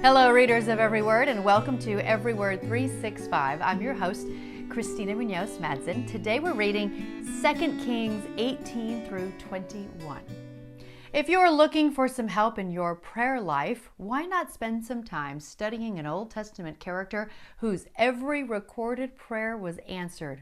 Hello, readers of Every Word, and welcome to Every Word 365. I'm your host, Christina Madsen. Today we're reading 2 Kings 18 through 21. If you're looking for some help in your prayer life, why not spend some time studying an Old Testament character whose every recorded prayer was answered?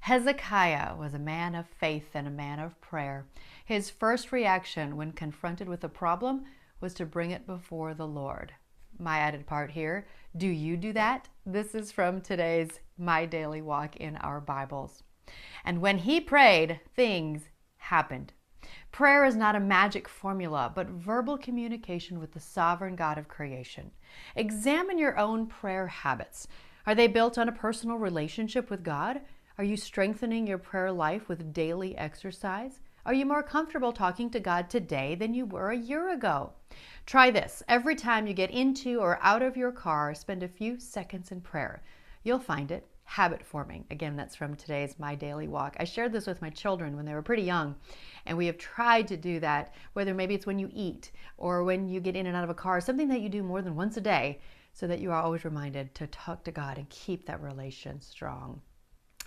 Hezekiah was a man of faith and a man of prayer. His first reaction when confronted with a problem was to bring it before the Lord. My added part here, do you do that? This is from today's My Daily Walk in our Bibles. And when he prayed, things happened. Prayer is not a magic formula, but verbal communication with the sovereign God of creation. Examine your own prayer habits. Are they built on a personal relationship with God? Are you strengthening your prayer life with daily exercise? Are you more comfortable talking to God today than you were a year ago? Try this. Every time you get into or out of your car, spend a few seconds in prayer. You'll find it habit forming. Again, that's from today's My Daily Walk. I shared this with my children when they were pretty young, and we have tried to do that, whether maybe it's when you eat or when you get in and out of a car, something that you do more than once a day so that you are always reminded to talk to God and keep that relation strong.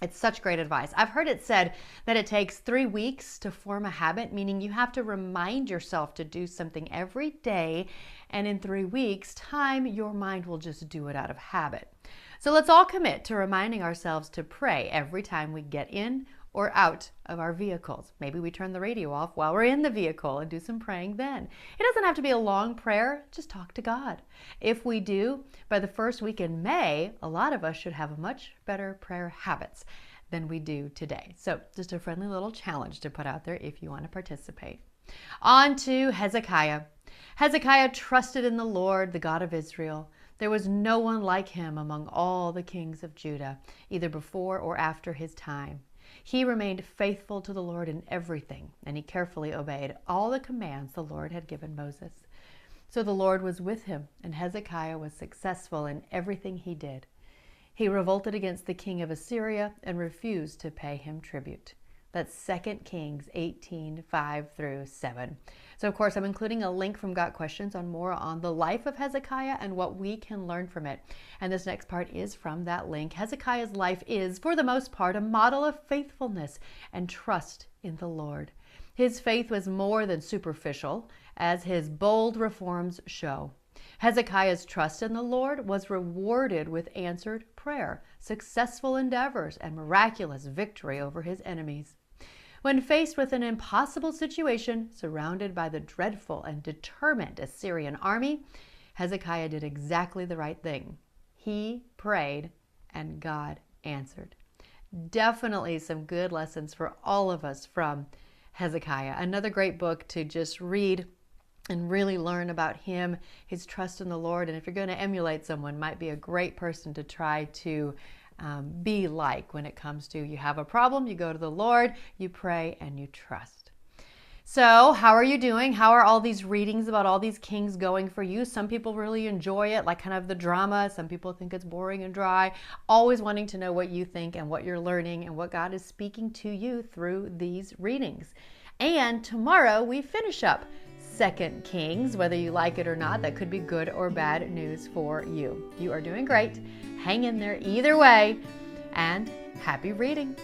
It's such great advice. I've heard it said that it takes 3 weeks to form a habit, meaning you have to remind yourself to do something every day, and in 3 weeks' time, your mind will just do it out of habit. So let's all commit to reminding ourselves to pray every time we get in or out of our vehicles. Maybe we turn the radio off while we're in the vehicle and do some praying then. It doesn't have to be a long prayer, just talk to God. If we do, by the first week in May, a lot of us should have much better prayer habits than we do today. So just a friendly little challenge to put out there if you want to participate. On to Hezekiah. Hezekiah trusted in the Lord, the God of Israel. There was no one like him among all the kings of Judah, either before or after his time. He remained faithful to the Lord in everything, and he carefully obeyed all the commands the Lord had given Moses. So the Lord was with him, and Hezekiah was successful in everything he did. He revolted against the king of Assyria and refused to pay him tribute. That's 2 Kings 18, 5 through 7. So, of course, I'm including a link from Got Questions on more on the life of Hezekiah and what we can learn from it. And this next part is from that link. Hezekiah's life is, for the most part, a model of faithfulness and trust in the Lord. His faith was more than superficial, as his bold reforms show. Hezekiah's trust in the Lord was rewarded with answered prayer, successful endeavors, and miraculous victory over his enemies. When faced with an impossible situation, surrounded by the dreadful and determined Assyrian army, Hezekiah did exactly the right thing. He prayed, and God answered. Definitely some good lessons for all of us from Hezekiah. Another great book to just read and really learn about him, his trust in the Lord. And if you're going to emulate someone, might be a great person to try to be like when it comes to you have a problem, you go to the Lord, you pray, and you trust. So how are you doing? How are all these readings about all these kings going for you? Some people really enjoy it, like kind of the drama. Some people think it's boring and dry. Always wanting to know what you think and what you're learning and what God is speaking to you through these readings. And tomorrow we finish up 2 Kings, whether you like it or not. That could be good or bad news for you. You are doing great. Hang in there either way, and happy reading.